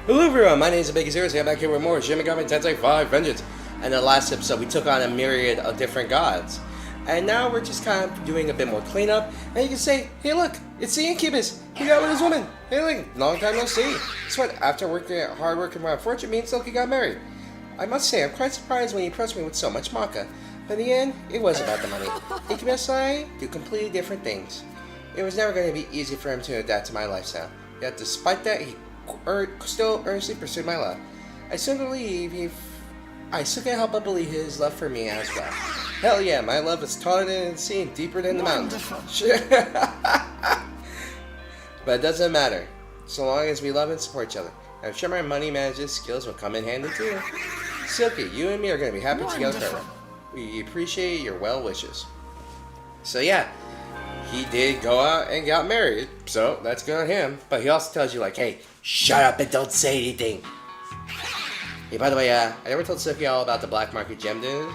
Hello everyone, my name is Big Zero, so I'm back here with more Shin Megami Tensei 5 Vengeance. And in the last episode, we took on a myriad of different gods. And now we're just kind of doing a bit more cleanup. And you can say, hey look, it's the Incubus. He got with his woman. Hey look, long time no see. Guess what? After hard work and my fortune, me and Silky got married. I must say, I'm quite surprised when he approached me with so much maka. But in the end, it was about the money. Incubus and I do completely different things. It was never going to be easy for him to adapt to my lifestyle. Yet despite that, he still earnestly pursued my love. I still can't help but believe his love for me as well. Hell yeah, my love is taller than the sea and deeper than the mountains. But it doesn't matter, so long as we love and support each other. I'm sure my money management skills will come in handy too. Silky, you and me are going to be happy together forever. We appreciate your well wishes. So yeah, he did go out and got married, so that's good on him. But he also tells you like, hey, shut up and don't say anything. Hey, by the way, I never told Silky all about the black market gem dude.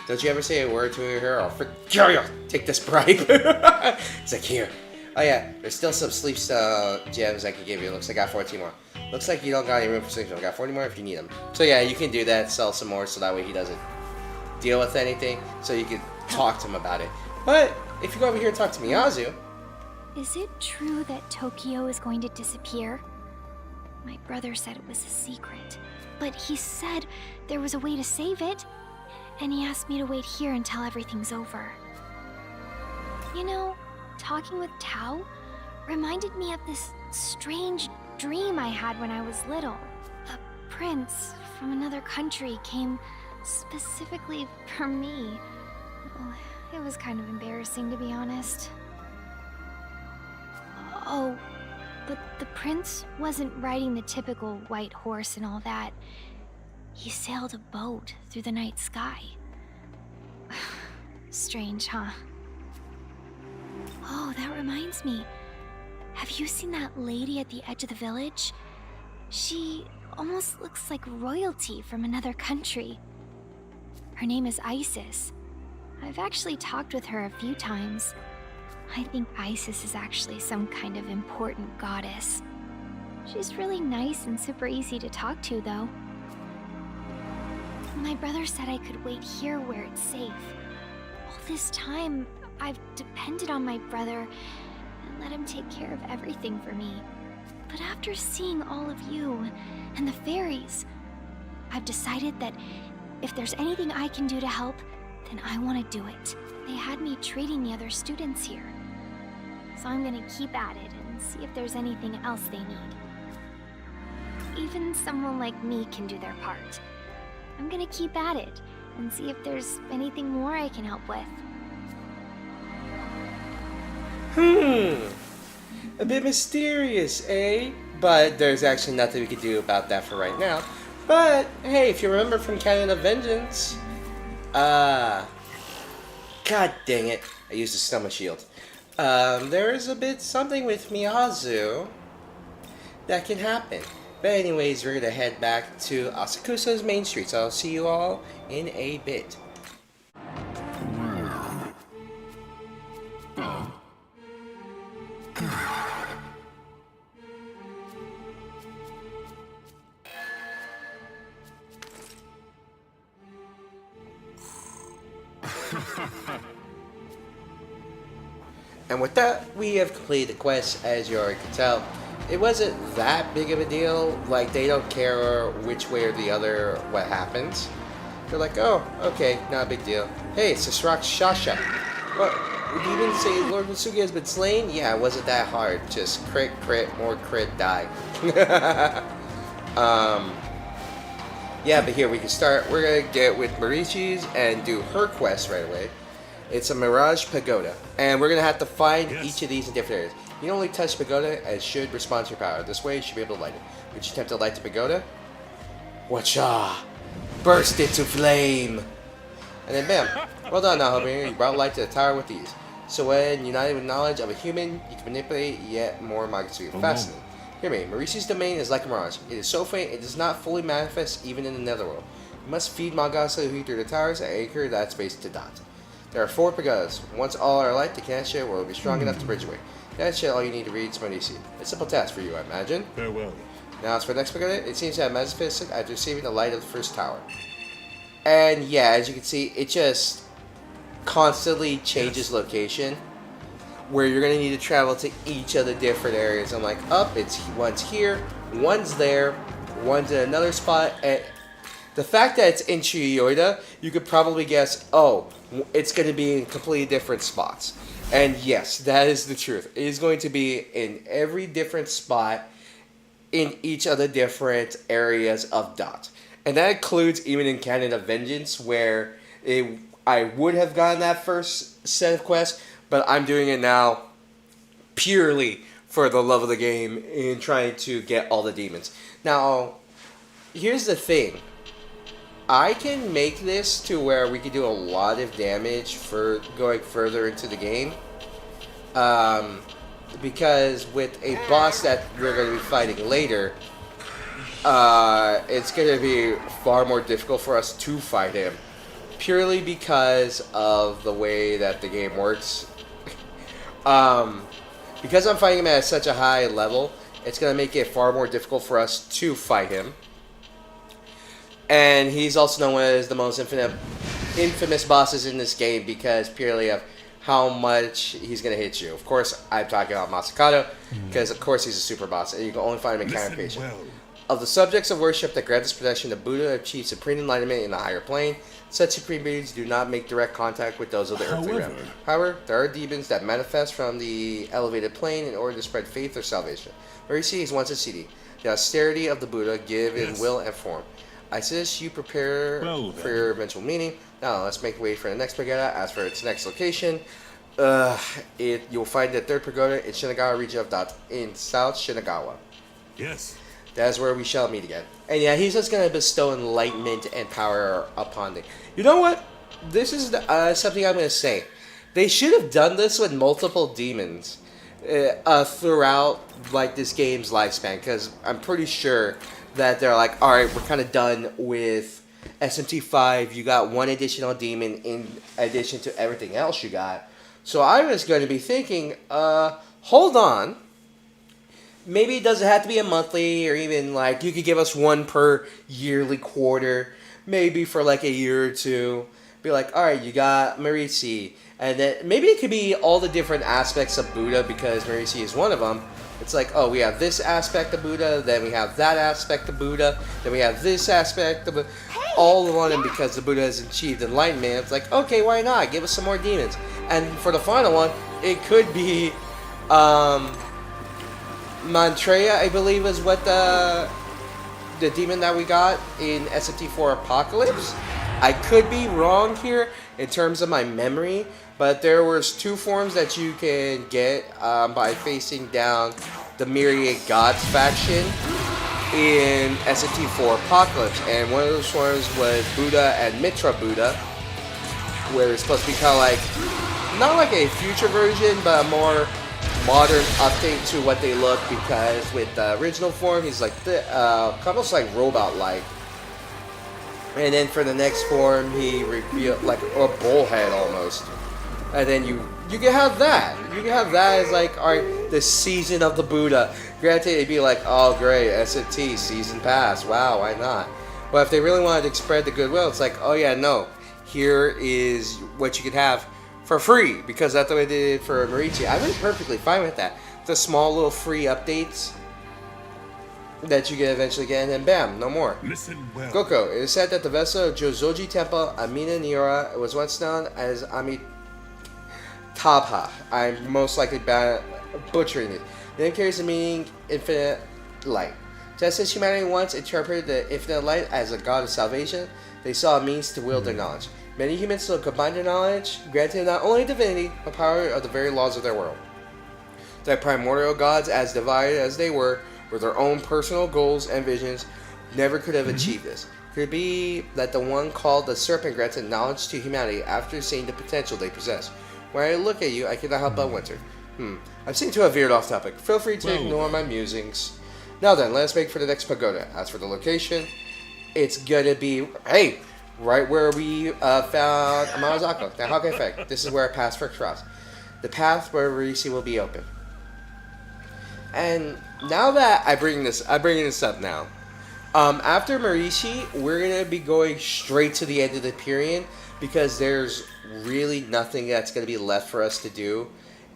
Don't you ever say a word to her or kill you. Take this bribe. It's like, here. Oh yeah, there's still some sleep gems I can give you. Looks like I got 14 more. Looks like you don't got any room for sleep, so I got 40 more if you need them. So yeah, you can do that, sell some more, so that way he doesn't deal with anything, so you can talk to him about it. But if you go over here and talk to Miyazu... Is it true that Tokyo is going to disappear? My brother said it was a secret, but he said there was a way to save it, and he asked me to wait here until everything's over. You know, talking with Tao reminded me of this strange dream I had when I was little. A prince from another country came specifically for me. Well, it was kind of embarrassing, to be honest. Oh, but the prince wasn't riding the typical white horse and all that. He sailed a boat through the night sky. Strange, huh? Oh, that reminds me. Have you seen that lady at the edge of the village? She almost looks like royalty from another country. Her name is Isis. I've actually talked with her a few times. I think Isis is actually some kind of important goddess. She's really nice and super easy to talk to, though. My brother said I could wait here where it's safe. All this time, I've depended on my brother and let him take care of everything for me. But after seeing all of you and the fairies, I've decided that if there's anything I can do to help, then I want to do it. They had me treating the other students here. So I'm gonna keep at it and see if there's anything else they need. Even someone like me can do their part. I'm gonna keep at it and see if there's anything more I can help with. A bit mysterious, eh? But there's actually nothing we can do about that for right now. But, hey, if you remember from Canon of Vengeance... God dang it. I used a stomach shield. There is a bit something with Miyazu that can happen. But anyways, we're gonna head back to Asakusa's main street. So I'll see you all in a bit. And with that, we have completed the quest. As you already could tell, it wasn't that big of a deal. Like, they don't care which way or the other what happens. They're like, oh, okay, not a big deal. Hey, it's Sasrak Shasha. What? Would you even say Lord Mitsugi has been slain? Yeah, it wasn't that hard. Just crit, more crit, die. Yeah, but here we can start. We're gonna get with Marici's and do her quest right away. It's a Mirage Pagoda, and we're gonna have to find each of these in different areas. You can only touch Pagoda and should respond to your power. This way, you should be able to light it. Would you attempt to light the Pagoda? Watcha! Burst into flame! And then bam! Well done, Nahomi. You brought light to the tower with ease. So when united with knowledge of a human, you can manipulate yet more Magazine. Fascinating. Hear me, Marici's domain is like a mirage. It is so faint, it does not fully manifest even in the netherworld. You must feed Magasa who through the towers and anchor that space to dot. There are 4 pagodas. Once all are light, the connection will be strong enough to bridge away. That's all you need to read Marici. A simple task for you, I imagine. Farewell. Now, as for the next pagoda, it seems to have manifested after receiving the light of the first tower. And yeah, as you can see, it just constantly changes location, where you're gonna need to travel to each of the different areas. I'm like, it's one's here, one's there, one's in another spot. And the fact that it's in Chiyoda, you could probably guess, it's gonna be in completely different spots. And yes, that is the truth. It is going to be in every different spot in each of the different areas of Dot. And that includes even in Canon of Vengeance, where I would have gotten that first set of quests, but I'm doing it now purely for the love of the game in trying to get all the demons. Now, here's the thing. I can make this to where we can do a lot of damage for going further into the game. Because with a boss that we're going to be fighting later, it's going to be far more difficult for us to fight him. Purely because of the way that the game works. Because I'm fighting him at such a high level, it's going to make it far more difficult for us to fight him. And he's also known as the most infamous bosses in this game because purely of how much he's going to hit you. Of course, I'm talking about Masakado, because of course he's a super boss, and you can only find him in Counter Patient. Of the subjects of worship that grant this protection, the Buddha achieved supreme enlightenment in the higher plane. Such supreme beings do not make direct contact with those of the earthly realm. However, there are demons that manifest from the elevated plane in order to spread faith or salvation. Marici is once a CD. The austerity of the Buddha give in will and form. I suggest you prepare for your eventual meeting. Now, let's make way for the next pagoda. As for its next location, you'll find the third pagoda in Shinagawa region of Dot in South Shinagawa. Yes. That's where we shall meet again. And yeah, he's just going to bestow enlightenment and power upon them. You know what? This is something I'm going to say. They should have done this with multiple demons throughout like this game's lifespan, because I'm pretty sure that they're like, alright, we're kind of done with SMT5. You got one additional demon in addition to everything else you got. So I was going to be thinking, hold on. Maybe it doesn't have to be a monthly, or even like you could give us one per yearly quarter, maybe for like a year or two. Be like, all right, you got Marici, and then maybe it could be all the different aspects of Buddha, because Marici is one of them. It's like, oh, we have this aspect of Buddha, then we have that aspect of Buddha, then we have this aspect of Buddha, all in one, and because the Buddha has achieved enlightenment, it's like, okay, why not? Give us some more demons. And for the final one, it could be, Mantreya, I believe, is what the demon that we got in SMT4 Apocalypse. I could be wrong here in terms of my memory, but there was two forms that you can get by facing down the Myriad Gods faction in SMT4 Apocalypse, and one of those forms was Buddha and Mitra Buddha, where it's supposed to be kind of like, not like a future version, but a more modern update to what they look, because with the original form, he's like almost like robot-like. And then for the next form, he revealed like a bullhead almost. And then you can have that. You can have that as like, alright, the season of the Buddha. Granted, it'd be like, oh great, SMT, season pass. Wow, why not? But if they really wanted to spread the goodwill, it's like, oh yeah, no. Here is what you could have for free, because that's the way they did for Marici. I've been perfectly fine with that. The small little free updates that you can eventually get, and then bam, no more. Listen well. Goko, it is said that the vessel of Jozoji Temple, Amina Niora, was once known as Amitabha. I'm most likely butchering it. The name carries the meaning infinite light. Just as humanity once interpreted the infinite light as a god of salvation, they saw a means to wield their knowledge. Many humans still combine their knowledge, granted not only divinity, but power of the very laws of their world. The primordial gods, as divided as they were, with their own personal goals and visions, never could have achieved this. Could it be that the one called the Serpent granted knowledge to humanity after seeing the potential they possess? When I look at you, I cannot help but wonder. I seem to have veered off topic. Feel free to ignore my musings. Now then, let's make for the next pagoda. As for the location, it's gonna be, hey, right where we found Amazako, the Hawk Effect. This is where I passed first cross. The path where Marici will be open. And now that I'm bringing this up now. After Marici, we're gonna be going straight to the end of the period because there's really nothing that's gonna be left for us to do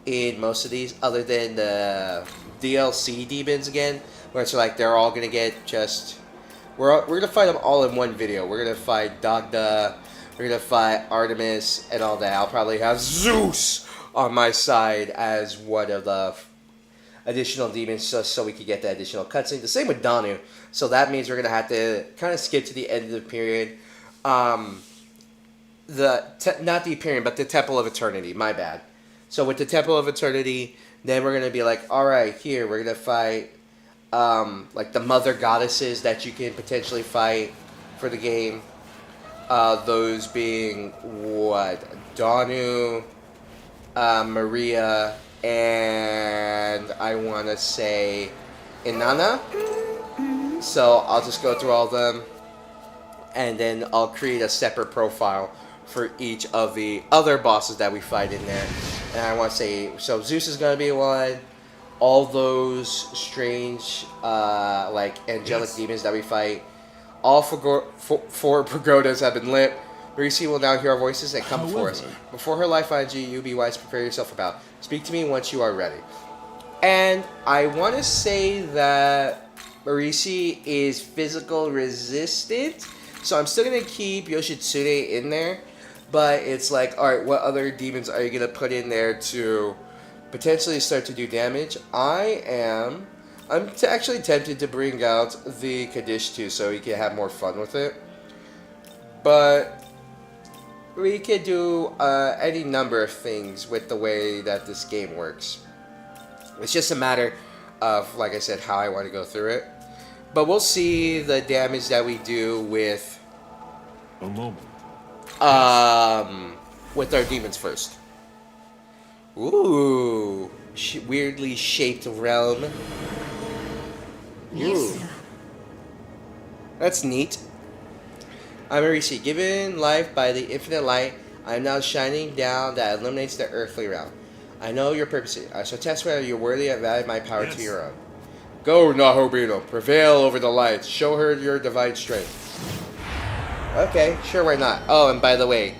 in most of these, other than the DLC demons again, where it's like they're all gonna get just. We're gonna fight them all in one video. We're gonna fight Dagda, we're gonna fight Artemis, and all that. I'll probably have Zeus on my side as one of the additional demons, just so we could get the additional cutscene. The same with Danu. So that means we're gonna have to kind of skip to the end of the period. Not the period, but the Temple of Eternity. My bad. So with the Temple of Eternity, then we're gonna be like, all right, here we're gonna fight like the mother goddesses that you can potentially fight for the game. Those being what? Danu, Maria, and I want to say Inanna. So I'll just go through all of them, and then I'll create a separate profile for each of the other bosses that we fight in there. And I want to say, so Zeus is going to be one. All those strange, like angelic demons that we fight. All four pagodas have been lit. Marici will now hear our voices and come before us. Before her life finds you, you be wise, prepare yourself about. Speak to me once you are ready. And I want to say that Marici is physical resistant, so I'm still going to keep Yoshitsune in there. But it's like, alright, what other demons are you going to put in there to potentially start to do damage? I'm actually tempted to bring out the Kaddish too, so we can have more fun with it. But we could do any number of things with the way that this game works. It's just a matter of, like I said, how I want to go through it. But we'll see the damage that we do with A moment. with our demons first. Ooh, weirdly shaped realm. Ooh, that's neat. I'm Marici. Given life by the infinite light, I am now shining down that illuminates the earthly realm. I know your purposes. I shall test whether you're worthy of adding my power to your own. Go, Nahobino. Prevail over the light. Show her your divine strength. Okay, sure, why not? Oh, and by the way,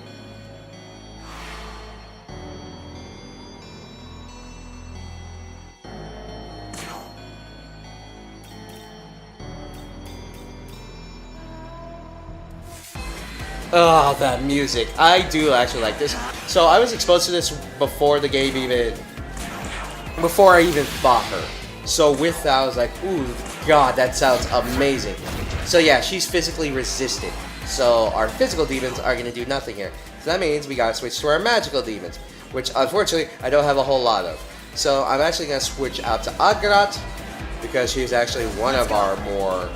oh, that music. I do actually like this. So I was exposed to this before the game before I even fought her. So with that, I was like, ooh, God, that sounds amazing. So yeah, she's physically resistant. So our physical demons are going to do nothing here. So that means we got to switch to our magical demons, which unfortunately I don't have a whole lot of. So I'm actually going to switch out to Agrat, because she's actually one of our more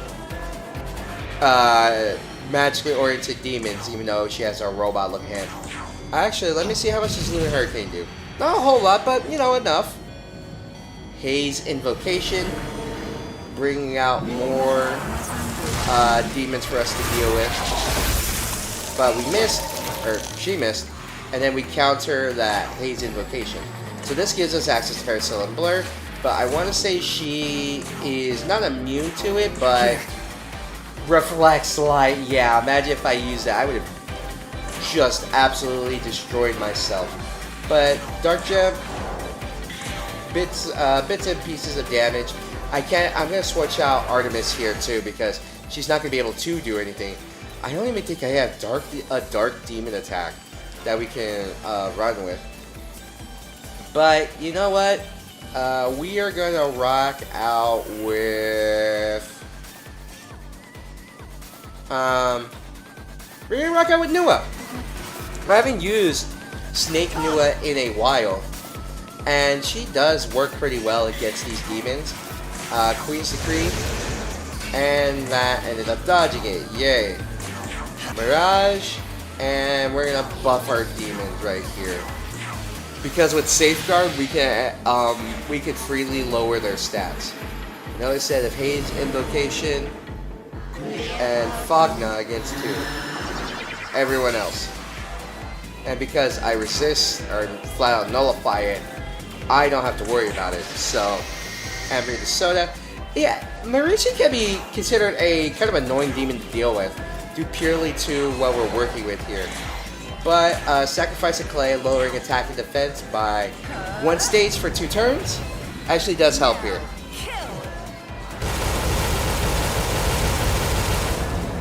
magically oriented demons, even though she has a robot looking hand. Actually, let me see how much does Lunar Hurricane do. Not a whole lot, but you know, enough. Haze Invocation, bringing out more demons for us to deal with. But we missed, or she missed, and then we counter that Haze Invocation. So this gives us access to Paracel and Blur, but I want to say she is not immune to it, but Reflex Light, yeah, imagine if I used that, I would have just absolutely destroyed myself. But Dark Gem, bits and pieces of damage. I'm gonna switch out Artemis here too, because she's not gonna be able to do anything. I don't even think I have a dark demon attack that we can run with. But you know what? We are gonna rock out with we're gonna rock out with Nua. I haven't used Snake Nua in a while, and she does work pretty well against these demons. Queen's Decree, and that ended up dodging it. Yay! Mirage, and we're gonna buff our demons right here, because with Safeguard we can freely lower their stats. Another set of Haze Invocation and Fogna against 2. Everyone else. And because I resist or flat out nullify it, I don't have to worry about it. So And bring the soda. Yeah, Marici can be considered a kind of annoying demon to deal with, due purely to what we're working with here. But sacrifice of clay, lowering attack and defense by 1 stage for 2 turns, actually does help here.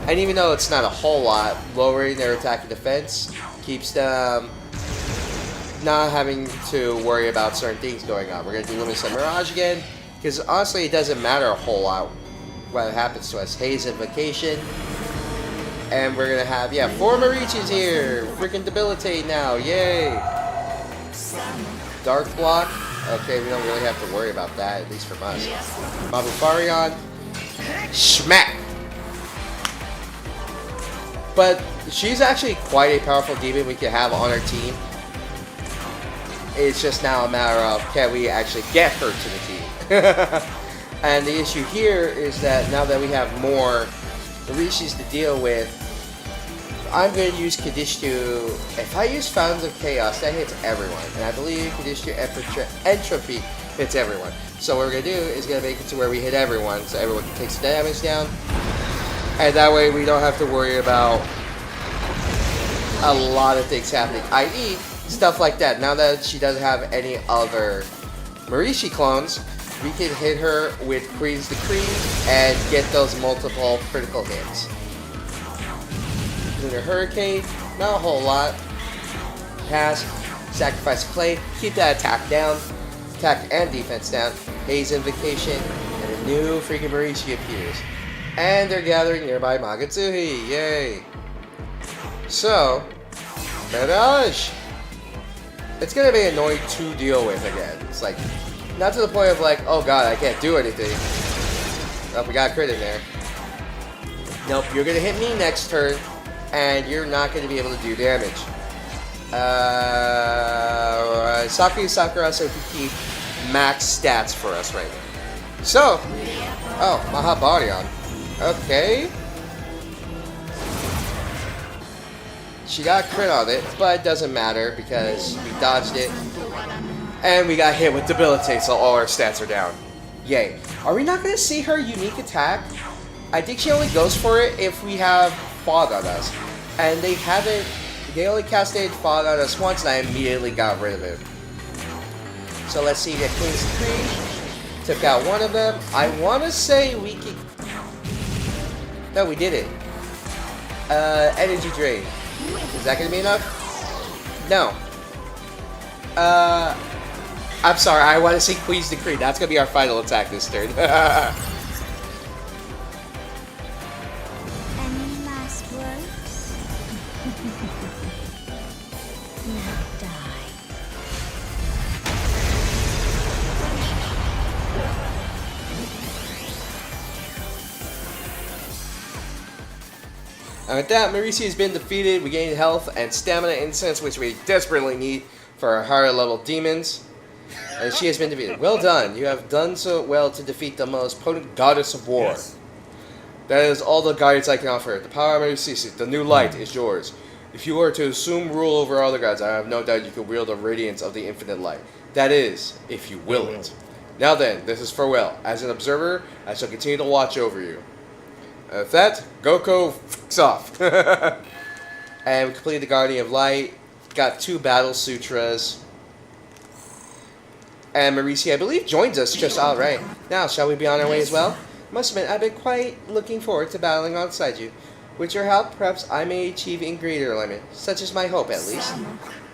And even though it's not a whole lot, lowering their attack and defense keeps them not having to worry about certain things going on. We're going to do Luminous and Mirage again, because honestly it doesn't matter a whole lot what happens to us. Haze Invocation. And we're going to have, 4 Maricis here. Freaking Debilitate now. Yay. Dark Block. Okay, we don't really have to worry about that, at least from us. Mabufarion. Smack. But she's actually quite a powerful demon we can have on our team. It's just now a matter of, can we actually get her to the team? And the issue here is that now that we have more Maricis to deal with, I'm going to use Kadishtu. If I use Fountains of Chaos, that hits everyone. And I believe Kadishtu Entropy hits everyone. So what we're going to do is going to make it to where we hit everyone, so everyone takes the damage down. And that way we don't have to worry about a lot of things happening. I.e., stuff like that. Now that she doesn't have any other Marici clones, we can hit her with Queen's Decree and get those multiple critical hits. Lunar Hurricane, not a whole lot. Pass, Sacrifice Clay, keep that attack down, attack and defense down. Haze Invocation, and a new freaking Marici appears. And they're gathering nearby Magatsuhi, yay! So, Mirage! It's gonna be annoying to deal with again. It's like, not to the point of like, oh god, I can't do anything. Oh, we got a crit in there. Nope, you're gonna hit me next turn, and you're not gonna be able to do damage. Sakura so he keep max stats for us right now. So, oh, Mahabarion. Okay. She got a crit on it, but it doesn't matter because we dodged it. And we got hit with Debilitate, so all our stats are down. Yay. Are we not going to see her unique attack? I think she only goes for it if we have Fog on us. And they only casted Fog on us once and I immediately got rid of it. So let's see, get Queen's Decree. Took out one of them. I want to say we could... No, we did it. Energy Drain. Is that going to be enough? No. I'm sorry, I want to see Queen's Decree. That's going to be our final attack this turn. Any last words? Now die. And with that, Marici has been defeated. We gained health and stamina incense, which we desperately need for our higher level demons. And she has been defeated. Well done. You have done so well to defeat the most potent goddess of war. Yes. That is all the guidance I can offer. The power of Marici, the new light, is yours. If you were to assume rule over all the gods, I have no doubt you could wield the radiance of the infinite light. That is, if you will it. Now then, this is farewell. As an observer, I shall continue to watch over you. And with that, Goku f***s off. And we completed the Guardian of Light. Got 2 Battle Sutras. And Marici, I believe, joins us just alright. Now, shall we be on our way as well? Must admit, I've been quite looking forward to battling alongside you. With your help, perhaps I may achieve in greater limit. Such is my hope, at least.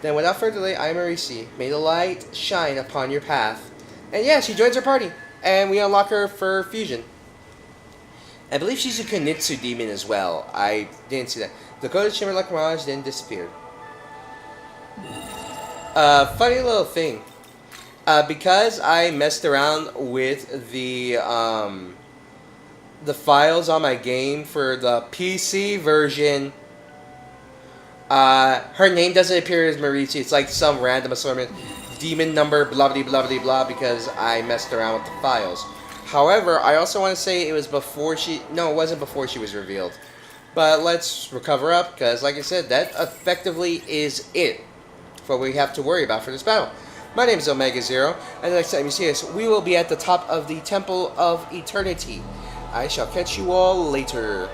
Then, without further delay, I am Marici. May the light shine upon your path. And yeah, she joins our party. And we unlock her for fusion. I believe she's a Konitsu demon as well. I didn't see that. The Dakota Shimmer like Mirage then disappeared. Funny little thing. Because I messed around with the files on my game for the PC version, her name doesn't appear as Marici. It's like some random assortment, demon number, blah blah blah blah blah, because I messed around with the files. However, I also want to say it was before she... No, it wasn't before she was revealed. But let's recover up, because like I said, that effectively is it for what we have to worry about for this battle. My name is Omega Zero, and the next time you see us, we will be at the top of the Temple of Eternity. I shall catch you all later.